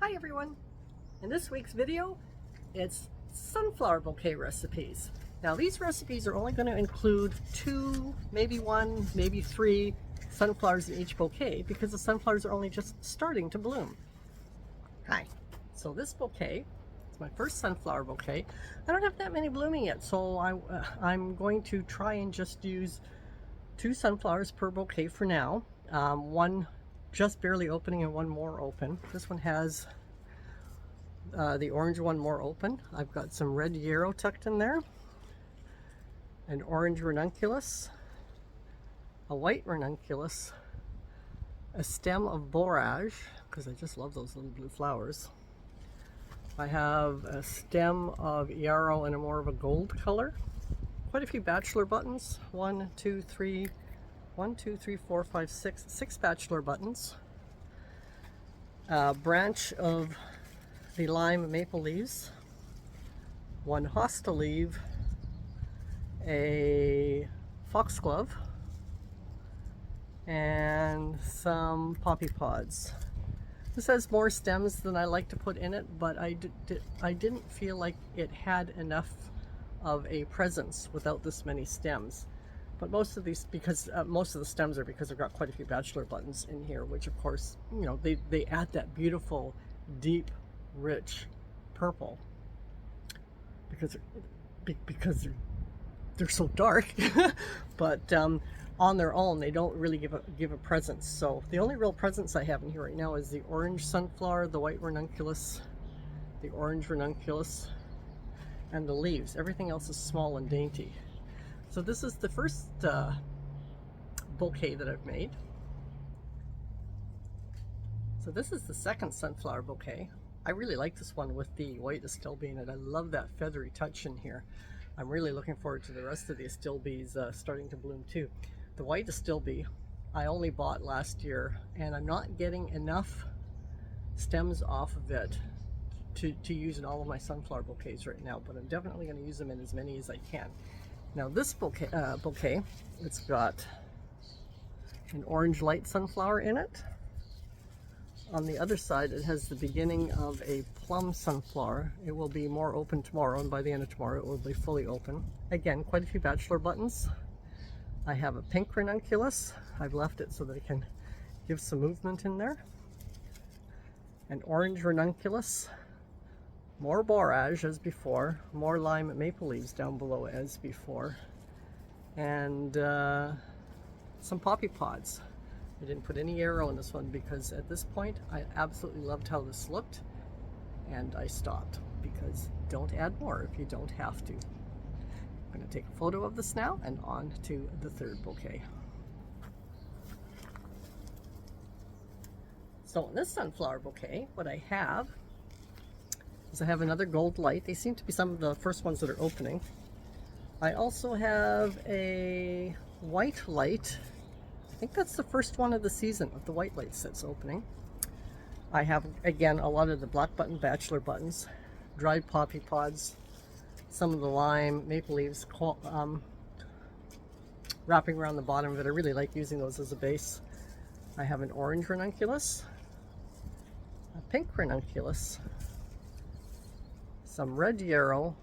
Hi everyone! In this week's video, it's sunflower bouquet recipes. Now these recipes are only going to include 2, maybe 1, maybe 3 sunflowers in each bouquet because the sunflowers are only just starting to bloom. Hi! So this bouquet, it's my first sunflower bouquet. I don't have that many blooming yet, so I'm going to try and just use 2 sunflowers per bouquet for now. One just barely opening and one more open. This one has the orange one more open. I've got some red yarrow tucked in there, an orange ranunculus, a white ranunculus, a stem of borage, because I just love those little blue flowers. I have a stem of yarrow in a more of a gold color. Quite a few bachelor buttons. 1, 2, 3, 4, 5, 6 bachelor buttons. A branch of the lime maple leaves, 1 hosta leaf, a foxglove, and some poppy pods. This has more stems than I like to put in it, but I didn't feel like it had enough of a presence without this many stems. But most of these, because most of the stems are because I've got quite a few bachelor buttons in here, which of course, you know, they add that beautiful, deep, rich purple because they're so dark. But on their own, they don't really give a presence. So the only real presence I have in here right now is the orange sunflower, the white ranunculus, the orange ranunculus, and the leaves. Everything else is small and dainty. So this is the first bouquet that I've made. So this is the second sunflower bouquet. I really like this one with the white astilbe in it. I love that feathery touch in here. I'm really looking forward to the rest of the astilbes starting to bloom too. The white astilbe I only bought last year, and I'm not getting enough stems off of it to use in all of my sunflower bouquets right now, but I'm definitely going to use them in as many as I can. Now this bouquet, it's got an orange light sunflower in it. On the other side, it has the beginning of a plum sunflower. It will be more open tomorrow, and by the end of tomorrow it will be fully open. Again, quite a few bachelor buttons. I have a pink ranunculus. I've left it so that I can give some movement in there. An orange ranunculus. More borage as before, more lime maple leaves down below as before, and some poppy pods. I didn't put any yarrow in this one because at this point I absolutely loved how this looked, and I stopped because don't add more if you don't have to. I'm going to take a photo of this now and on to the third bouquet. So in this sunflower bouquet, what I have is I have another gold light. They seem to be some of the first ones that are opening. I also have a white light. I think that's the first one of the season of the white lights that's opening. I have, again, a lot of the black button bachelor buttons, dried poppy pods, some of the lime maple leaves wrapping around the bottom of it. I really like using those as a base. I have an orange ranunculus, a pink ranunculus, some red yarrow,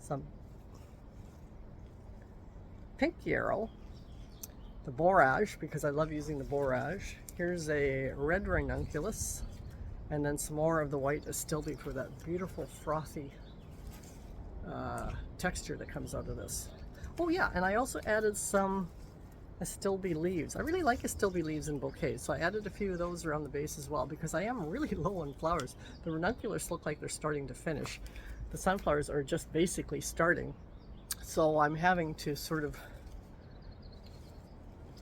some pink yarrow, the borage, because I love using the borage. Here's a red ranunculus, and then some more of the white astilbe for that beautiful frothy texture that comes out of this. Oh yeah, and I also added some astilbe leaves. I really like astilbe leaves in bouquets, so I added a few of those around the base as well because I am really low on flowers. The ranunculus look like they're starting to finish. The sunflowers are just basically starting, so I'm having to sort of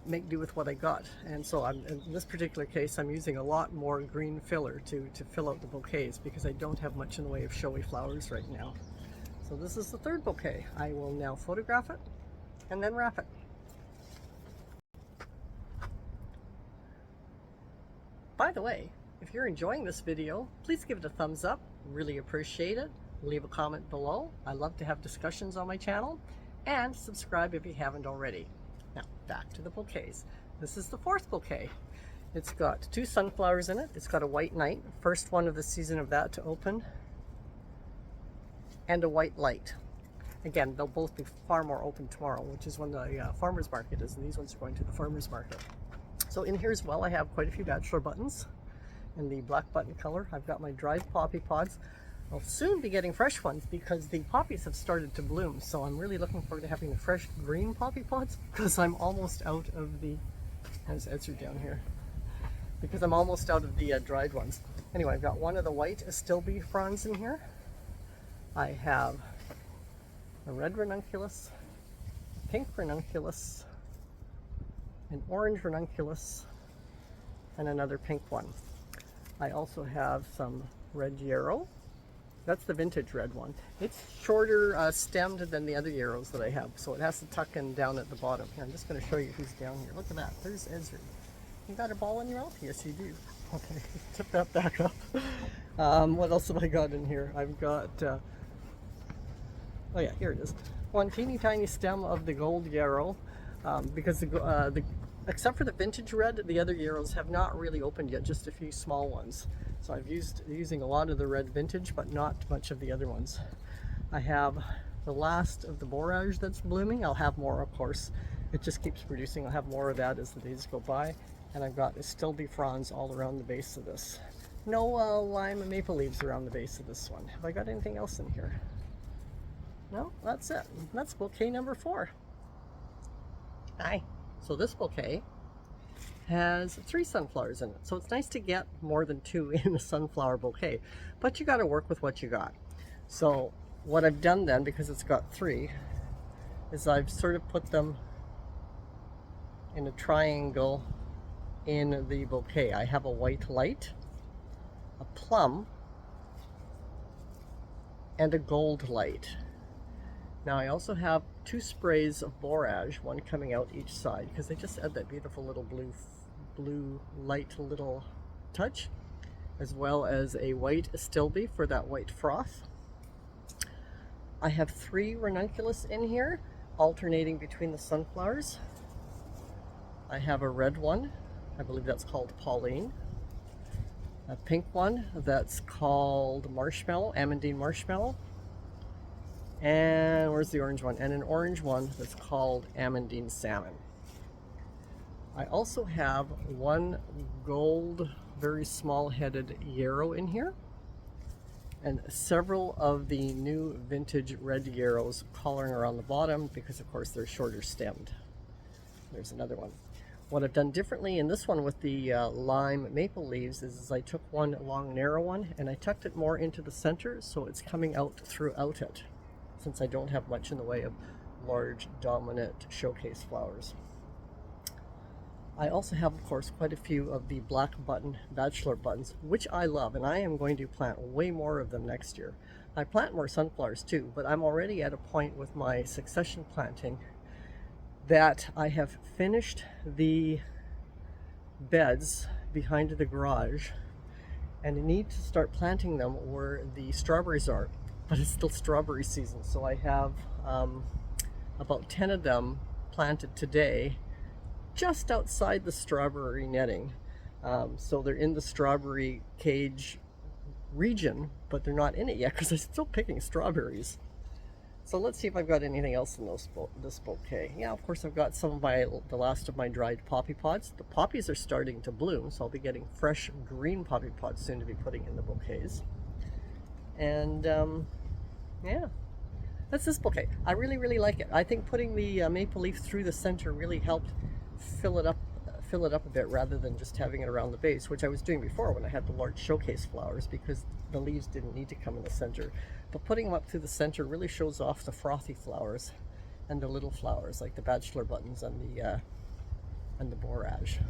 make do with what I got. And so in this particular case, I'm using a lot more green filler to fill out the bouquets because I don't have much in the way of showy flowers right now. So this is the third bouquet. I will now photograph it and then wrap it. By the way, if you're enjoying this video, please give it a thumbs up. Really appreciate it. Leave a comment below. I love to have discussions on my channel. And subscribe if you haven't already. Now, back to the bouquets. This is the fourth bouquet. It's got 2 sunflowers in it. It's got a white night, first one of the season of that to open, and a white light. Again, they'll both be far more open tomorrow, which is when the farmer's market is, and these ones are going to the farmer's market. So in here as well, I have quite a few bachelor buttons in the black button color. I've got my dried poppy pods. I'll soon be getting fresh ones because the poppies have started to bloom. So I'm really looking forward to having the fresh green poppy pods because I'm almost out of the, how's Edser down here? Because I'm almost out of the dried ones. Anyway, I've got one of the white astilbe fronds in here. I have a red ranunculus, a pink ranunculus, an orange ranunculus, and another pink one. I also have some red yarrow. That's the vintage red one. It's shorter stemmed than the other yarrows that I have, so it has to tuck in down at the bottom. Here, I'm just going to show you who's down here. Look at that. There's Ezra. You got a ball in your mouth? Yes, you do. Okay, tip that back up. What else have I got in here? I've got, oh yeah, here it is. One teeny tiny stem of the gold yarrow, because except for the vintage red, the other yarrows have not really opened yet, just a few small ones. So I've using a lot of the red vintage, but not much of the other ones. I have the last of the borage that's blooming. I'll have more, of course. It just keeps producing. I'll have more of that as the days go by. And I've got astilbe fronds all around the base of this. No lime and maple leaves around the base of this one. Have I got anything else in here? No, that's it. That's bouquet number 4. Hi. So this bouquet has 3 sunflowers in it. So it's nice to get more than 2 in a sunflower bouquet, but you got to work with what you got. So what I've done then, because it's got 3, is I've sort of put them in a triangle in the bouquet. I have a white light, a plum, and a gold light. Now I also have 2 sprays of borage, one coming out each side, because they just add that beautiful little blue light little touch, as well as a white astilbe for that white froth. I have 3 ranunculus in here, alternating between the sunflowers. I have a red one, I believe that's called Pauline. A pink one that's called Marshmallow, Amandine Marshmallow. And where's the orange one? And an orange one that's called Amandine Salmon. I also have 1 gold, very small-headed yarrow in here, and several of the new vintage red yarrows collaring around the bottom because, of course, they're shorter stemmed. There's another one. What I've done differently in this one with the lime maple leaves is I took one long, narrow one, and I tucked it more into the center so it's coming out throughout it, since I don't have much in the way of large, dominant showcase flowers. I also have, of course, quite a few of the black button bachelor buttons, which I love, and I am going to plant way more of them next year. I plant more sunflowers too, but I'm already at a point with my succession planting that I have finished the beds behind the garage, and I need to start planting them where the strawberries are. But it's still strawberry season, so I have about 10 of them planted today just outside the strawberry netting. So they're in the strawberry cage region, but they're not in it yet because I'm still picking strawberries. So let's see if I've got anything else in this bouquet. Yeah, of course I've got some of the last of my dried poppy pods. The poppies are starting to bloom, so I'll be getting fresh green poppy pods soon to be putting in the bouquets. And yeah, that's this bouquet. I really, really like it. I think putting the maple leaf through the center really helped fill it up a bit rather than just having it around the base, which I was doing before when I had the large showcase flowers because the leaves didn't need to come in the center. But putting them up through the center really shows off the frothy flowers and the little flowers like the bachelor buttons and the borage.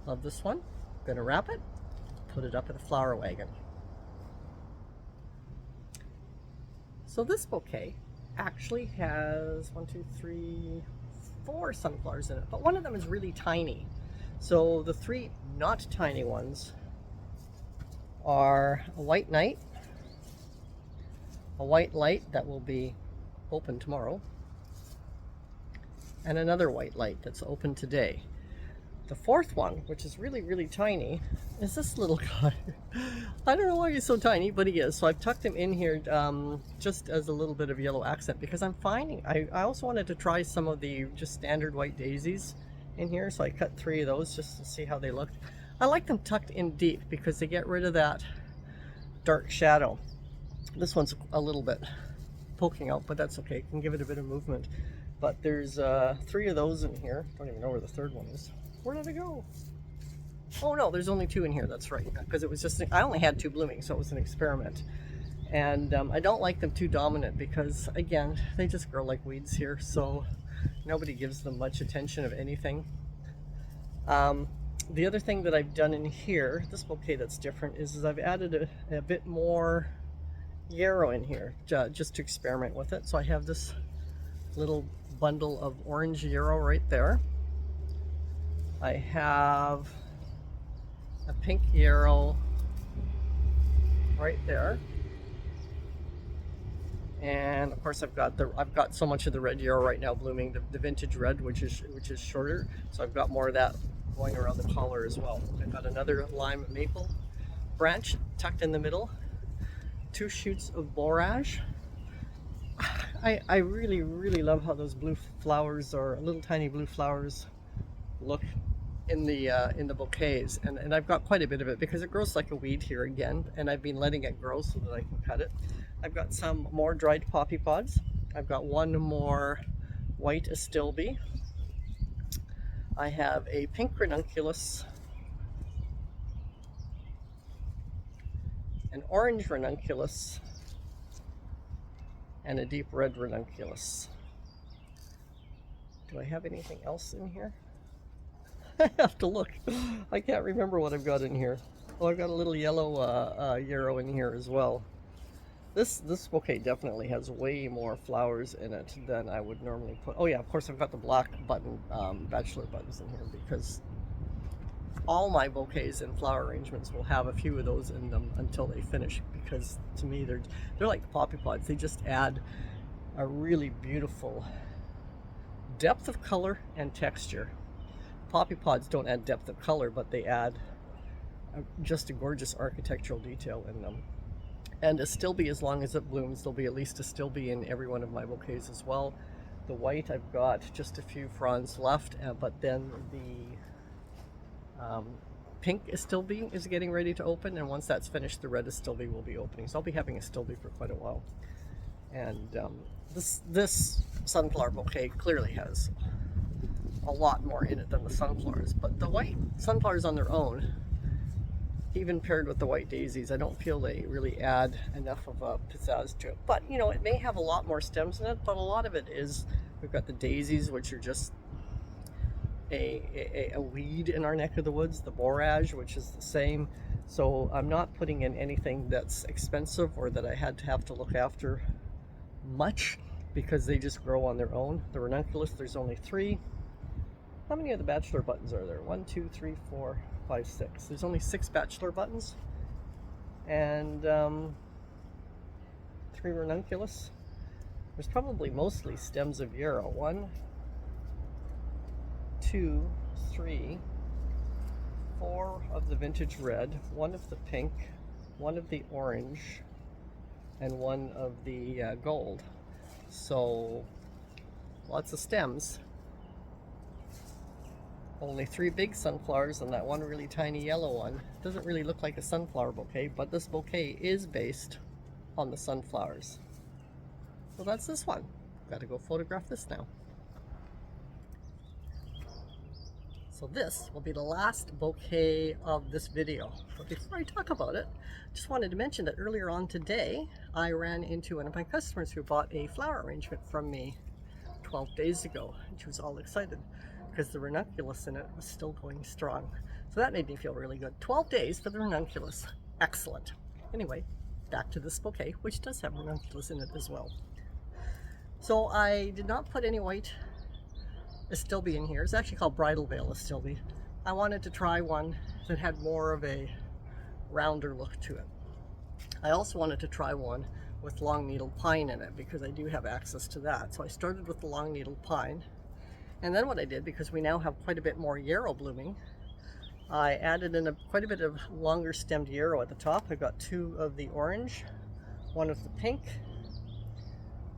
Love this one. Gonna wrap it, put it up in a flower wagon. So this bouquet actually has 4 sunflowers in it, but one of them is really tiny. So the 3 not tiny ones are a white night, a white light that will be open tomorrow, and another white light that's open today. The fourth one, which is really, really tiny, is this little guy. I don't know why he's so tiny, but he is. So I've tucked him in here just as a little bit of yellow accent, because I'm finding, I also wanted to try some of the just standard white daisies in here. So I cut 3 of those just to see how they looked. I like them tucked in deep because they get rid of that dark shadow. This one's a little bit poking out, but that's okay. Can give it a bit of movement. But there's 3 of those in here. Don't even know where the third one is. Where did it go? Oh no, there's only 2 in here. That's right, because it was just, I only had 2 blooming, so it was an experiment. And I don't like them too dominant because, again, they just grow like weeds here, so nobody gives them much attention of anything. The other thing that I've done in here, this bouquet that's different, is I've added a bit more yarrow in here just to experiment with it. So I have this little bundle of orange yarrow right there. I have a pink yarrow right there, and of course I've got so much of the red yarrow right now blooming, the vintage red, which is shorter. So I've got more of that going around the collar as well. I've got another lime maple branch tucked in the middle, 2 shoots of borage. I really, really love how those blue flowers, or little tiny blue flowers, look in the bouquets, and I've got quite a bit of it because it grows like a weed here again, and I've been letting it grow so that I can cut it. I've got some more dried poppy pods. I've got 1 more white astilbe. I have a pink ranunculus, an orange ranunculus, and a deep red ranunculus. Do I have anything else in here? I have to look. I can't remember what I've got in here. Oh, I've got a little yellow yarrow in here as well. This bouquet definitely has way more flowers in it than I would normally put. Oh yeah, of course I've got the black button, bachelor buttons in here, because all my bouquets and flower arrangements will have a few of those in them until they finish, because to me they're like the poppy pods. They just add a really beautiful depth of color and texture. Poppy pods don't add depth of color, but they add just a gorgeous architectural detail in them. And astilbe, as long as it blooms, there'll be at least astilbe in every one of my bouquets as well. The white, I've got just a few fronds left, but then the pink astilbe is getting ready to open, and once that's finished, the red astilbe will be opening. So I'll be having astilbe for quite a while. And this sunflower bouquet clearly has a lot more in it than the sunflowers, but the white sunflowers on their own, even paired with the white daisies, I don't feel they really add enough of a pizzazz to it. But you know, it may have a lot more stems in it, but a lot of it is, we've got the daisies, which are just a weed in our neck of the woods, the borage, which is the same. So I'm not putting in anything that's expensive or that I have to look after much, because they just grow on their own. The ranunculus, there's only 3. How many of the bachelor buttons are there? 1, 2, 3, 4, 5, 6. There's only 6 bachelor buttons, and 3 ranunculus. There's probably mostly stems of yarrow. 1, 2, 3, 4 of the vintage red, 1 of the pink, 1 of the orange, and 1 of the gold. So lots of stems. Only 3 big sunflowers and that 1 really tiny yellow one. Doesn't really look like a sunflower bouquet, but this bouquet is based on the sunflowers. So that's this one. Got to go photograph this now. So this will be the last bouquet of this video. But before I talk about it, just wanted to mention that earlier on today, I ran into one of my customers who bought a flower arrangement from me 12 days ago. And she was all excited because the ranunculus in it was still going strong. So that made me feel really good. 12 days for the ranunculus. Excellent. Anyway, back to this bouquet, which does have ranunculus in it as well. So I did not put any white astilbe in here. It's actually called bridal veil astilbe. I wanted to try one that had more of a rounder look to it. I also wanted to try one with long needle pine in it because I do have access to that. So I started with the long needle pine, And then what I did, because we now have quite a bit more yarrow blooming, I added in quite a bit of longer stemmed yarrow at the top. I've got 2 of the orange, 1 of the pink.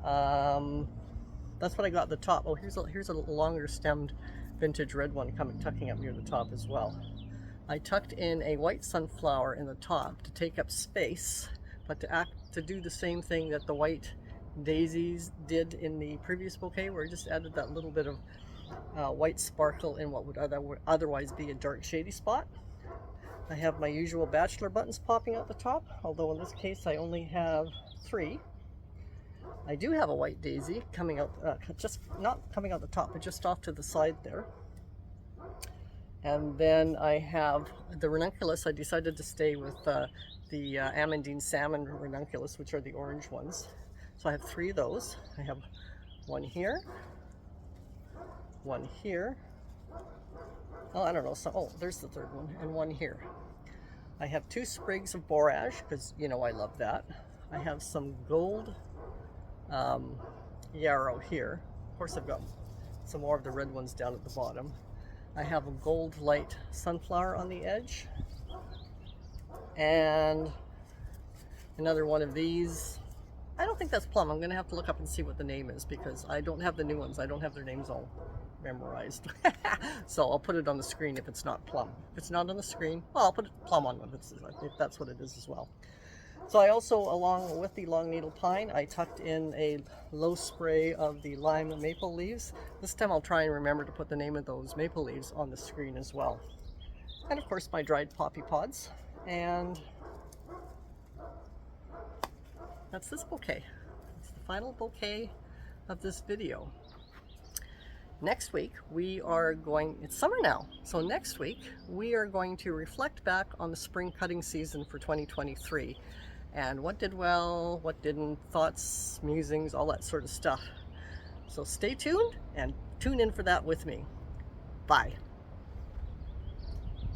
That's what I got at the top. Oh, here's a longer stemmed vintage red one tucking up near the top as well. I tucked in a white sunflower in the top to take up space, but to do the same thing that the white daisies did in the previous bouquet, where I just added that little bit of white sparkle in what would otherwise be a dark shady spot. I have my usual bachelor buttons popping out the top, although in this case I only have 3. I do have a white daisy coming out, just not coming out the top, but just off to the side there. And then I have the ranunculus. I decided to stay with the Amandine salmon ranunculus, which are the orange ones. So I have 3 of those. I have 1 here, 1 here. Oh, I don't know. So, oh, there's the 3rd one, and 1 here. I have 2 sprigs of borage, because you know I love that. I have some gold yarrow here. Of course, I've got some more of the red ones down at the bottom. I have a gold light sunflower on the edge, and another one of these. I don't think that's plum. I'm going to have to look up and see what the name is, because I don't have the new ones. I don't have their names all memorized. So I'll put it on the screen if it's not plum. If it's not on the screen, well, I'll put plum on if that's what it is as well. So I also, along with the long needle pine, I tucked in a low spray of the lime maple leaves. This time I'll try and remember to put the name of those maple leaves on the screen as well. And of course my dried poppy pods. And that's this bouquet. It's the final bouquet of this video. Next week we are going, it's summer now, so next week we are going to reflect back on the spring cutting season for 2023. And what did well, what didn't, thoughts, musings, all that sort of stuff. So stay tuned and tune in for that with me. Bye.